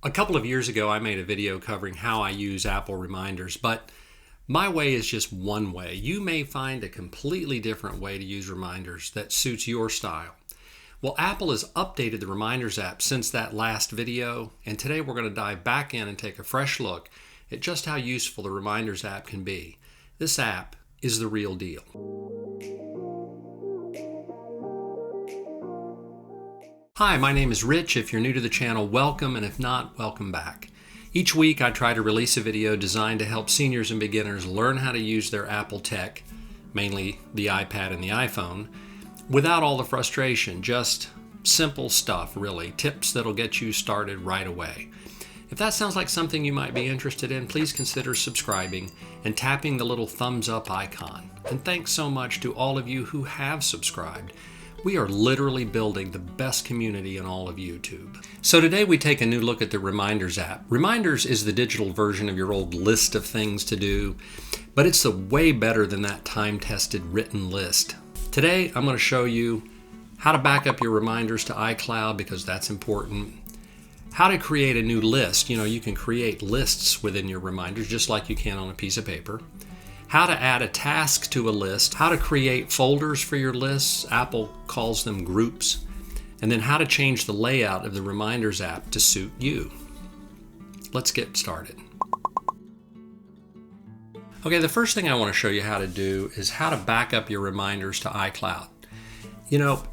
A couple of years ago, I made a video covering how I use Apple reminders, but my way is just one way. You may find a completely different way to use reminders that suits your style. Well, Apple has updated the Reminders app since that last video, and today we're going to dive back in and take a fresh look at just how useful the Reminders app can be. This app is the real deal. Hi, my name is Rich. If you're new to the channel, welcome, and if not, welcome back. Each week I try to release a video designed to help seniors and beginners learn how to use their Apple tech, mainly the iPad and the iPhone, without all the frustration, just simple stuff really, tips that'll get you started right away. If that sounds like something you might be interested in, please consider subscribing and tapping the little thumbs up icon. And thanks so much to all of you who have subscribed. We are literally building the best community in all of YouTube. So today we take a new look at the Reminders app. Reminders is the digital version of your old list of things to do, but it's way better than that time-tested written list. Today I'm going to show you how to back up your reminders to iCloud because that's important. How to create a new list. You can create lists within your reminders just like you can on a piece of paper. How to add a task to a list, how to create folders for your lists, Apple calls them groups, and then how to change the layout of the Reminders app to suit you. Let's get started. Okay, the first thing I want to show you how to do is how to back up your reminders to iCloud.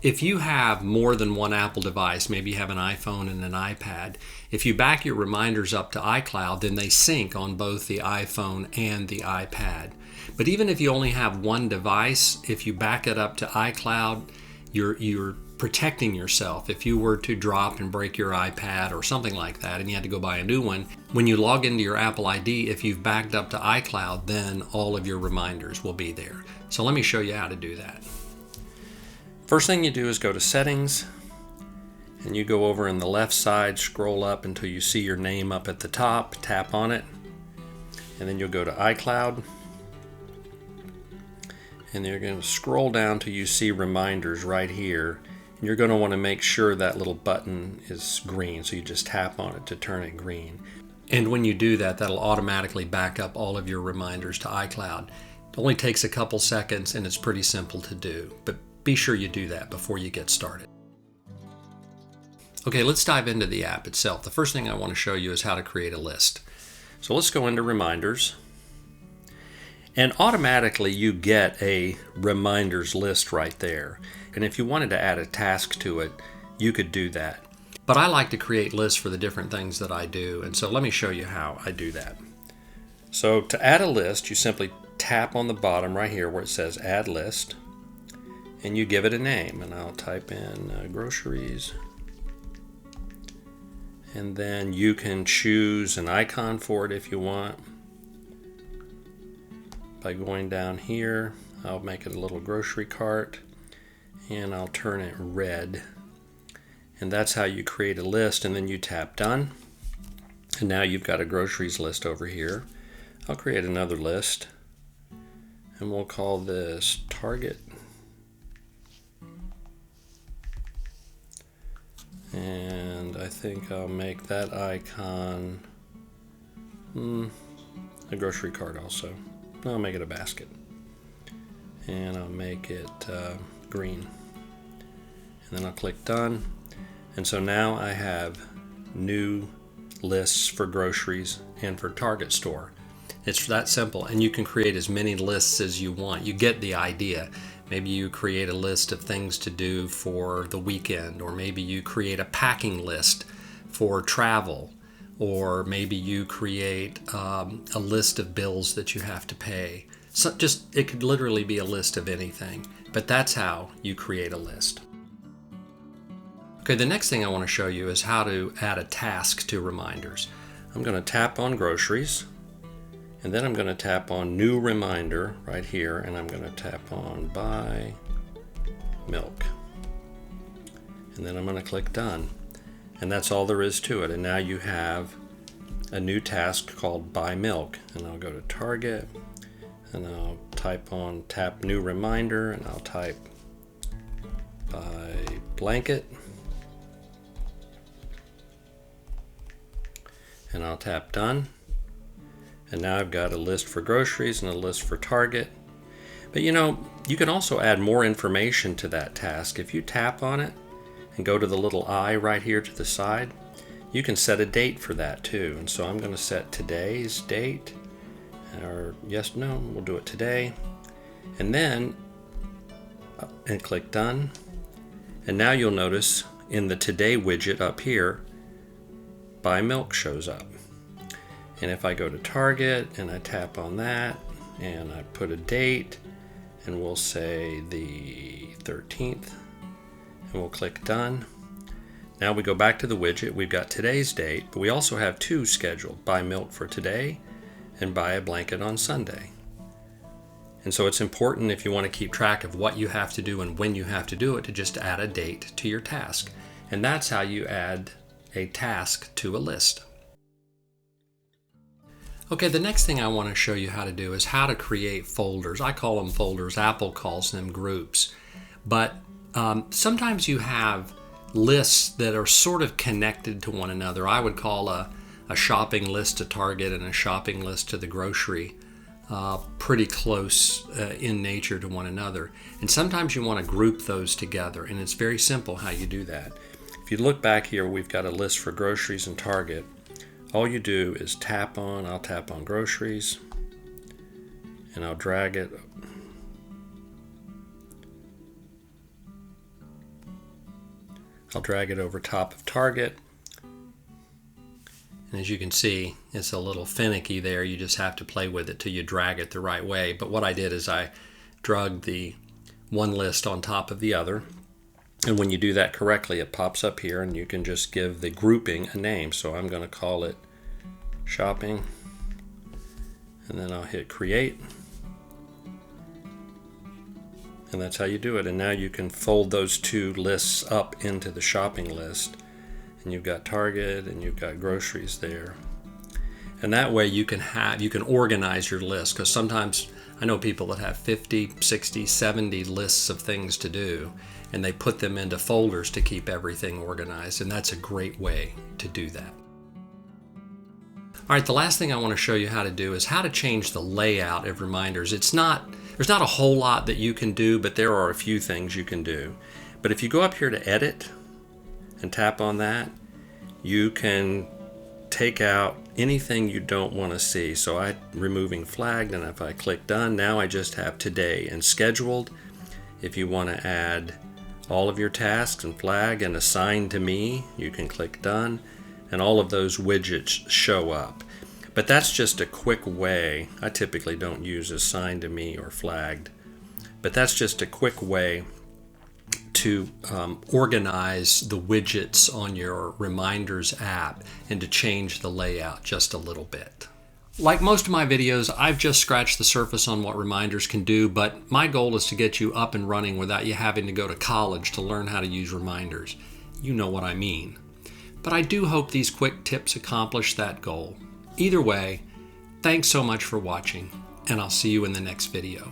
If you have more than one Apple device, maybe you have an iPhone and an iPad, if you back your reminders up to iCloud, then they sync on both the iPhone and the iPad. But even if you only have one device, if you back it up to iCloud, you're protecting yourself. If you were to drop and break your iPad or something like that and you had to go buy a new one, when you log into your Apple ID, if you've backed up to iCloud, then all of your reminders will be there. So let me show you how to do that. First thing you do is go to Settings, and you go over in the left side, scroll up until you see your name up at the top, tap on it, and then you'll go to iCloud, and you're going to scroll down till you see Reminders right here, and you're going to want to make sure that little button is green, so you just tap on it to turn it green. And when you do that, that'll automatically back up all of your reminders to iCloud. It only takes a couple seconds and it's pretty simple to do, but be sure you do that before you get started. Okay, let's dive into the app itself. The first thing I want to show you is how to create a list. So let's go into Reminders. And automatically you get a reminders list right there. And if you wanted to add a task to it, you could do that. But I like to create lists for the different things that I do. And so let me show you how I do that. So to add a list, you simply tap on the bottom right here where it says Add List. And you give it a name. And I'll type in groceries. And then you can choose an icon for it if you want. By going down here, I'll make it a little grocery cart and I'll turn it red. And that's how you create a list, and then you tap Done. And now you've got a groceries list over here. I'll create another list and we'll call this Target. And I think I'll make that icon a grocery cart also. I'll make it a basket. And I'll make it green. And then I'll click Done. And so now I have new lists for groceries and for Target store. It's that simple, and you can create as many lists as you want. You get the idea. Maybe you create a list of things to do for the weekend, or maybe you create a packing list for travel, or maybe you create a list of bills that you have to pay. So it could literally be a list of anything, but that's how you create a list. Okay, the next thing I want to show you is how to add a task to reminders. I'm going to tap on groceries, and then I'm going to tap on New Reminder right here, and I'm going to tap on Buy Milk. And then I'm going to click Done. And that's all there is to it. And now you have a new task called Buy Milk. And I'll go to Target, and I'll tap New Reminder, and I'll type Buy Blanket. and I'll tap done. And now I've got a list for groceries and a list for Target. But you know, you can also add more information to that task. If you tap on it and go to the little I right here to the side, you can set a date for that too. And so I'm going to set today's date, or we'll do it today. And then, and click done. And now you'll notice in the today widget up here, buy milk shows up. And if I go to Target and I tap on that and I put a date, and we'll say the 13th, and we'll click done. Now we go back to the widget. We've got today's date, but we also have two scheduled: buy milk for today and buy a blanket on Sunday. And so it's important, if you want to keep track of what you have to do and when you have to do it, to just add a date to your task. And that's how you add a task to a list. Okay, the next thing I want to show you how to do is how to create folders. I call them folders. Apple calls them groups. But sometimes you have lists that are sort of connected to one another. I would call a shopping list to Target and a shopping list to the grocery pretty close in nature to one another. And sometimes you want to group those together, and it's very simple how you do that. If you look back here, we've got a list for groceries and Target. All you do is I'll tap on groceries, and I'll drag it. I'll drag it over top of Target. And as you can see, it's a little finicky there. You just have to play with it till you drag it the right way. But what I did is I dragged the one list on top of the other. And when you do that correctly, it pops up here, and you can just give the grouping a name. So I'm going to call it shopping, and then I'll hit create. And that's how you do it. And now you can fold those two lists up into the shopping list. And you've got Target and you've got groceries there. And that way you can organize your list, because sometimes I know people that have 50, 60, 70 lists of things to do, and they put them into folders to keep everything organized, and that's a great way to do that. All right, the last thing I want to show you how to do is how to change the layout of reminders. There's not a whole lot that you can do, but there are a few things you can do. But if you go up here to Edit and tap on that, you can take out anything you don't want to see. So I'm removing flagged, and if I click done, now I just have today and scheduled. If you want to add all of your tasks and flag and assign to me, you can click done, and all of those widgets show up. But that's just a quick way. I typically don't use assign to me or flagged, but that's just a quick way to organize the widgets on your Reminders app and to change the layout just a little bit. Like most of my videos, I've just scratched the surface on what Reminders can do, but my goal is to get you up and running without you having to go to college to learn how to use Reminders. You know what I mean. But I do hope these quick tips accomplish that goal. Either way, thanks so much for watching, and I'll see you in the next video.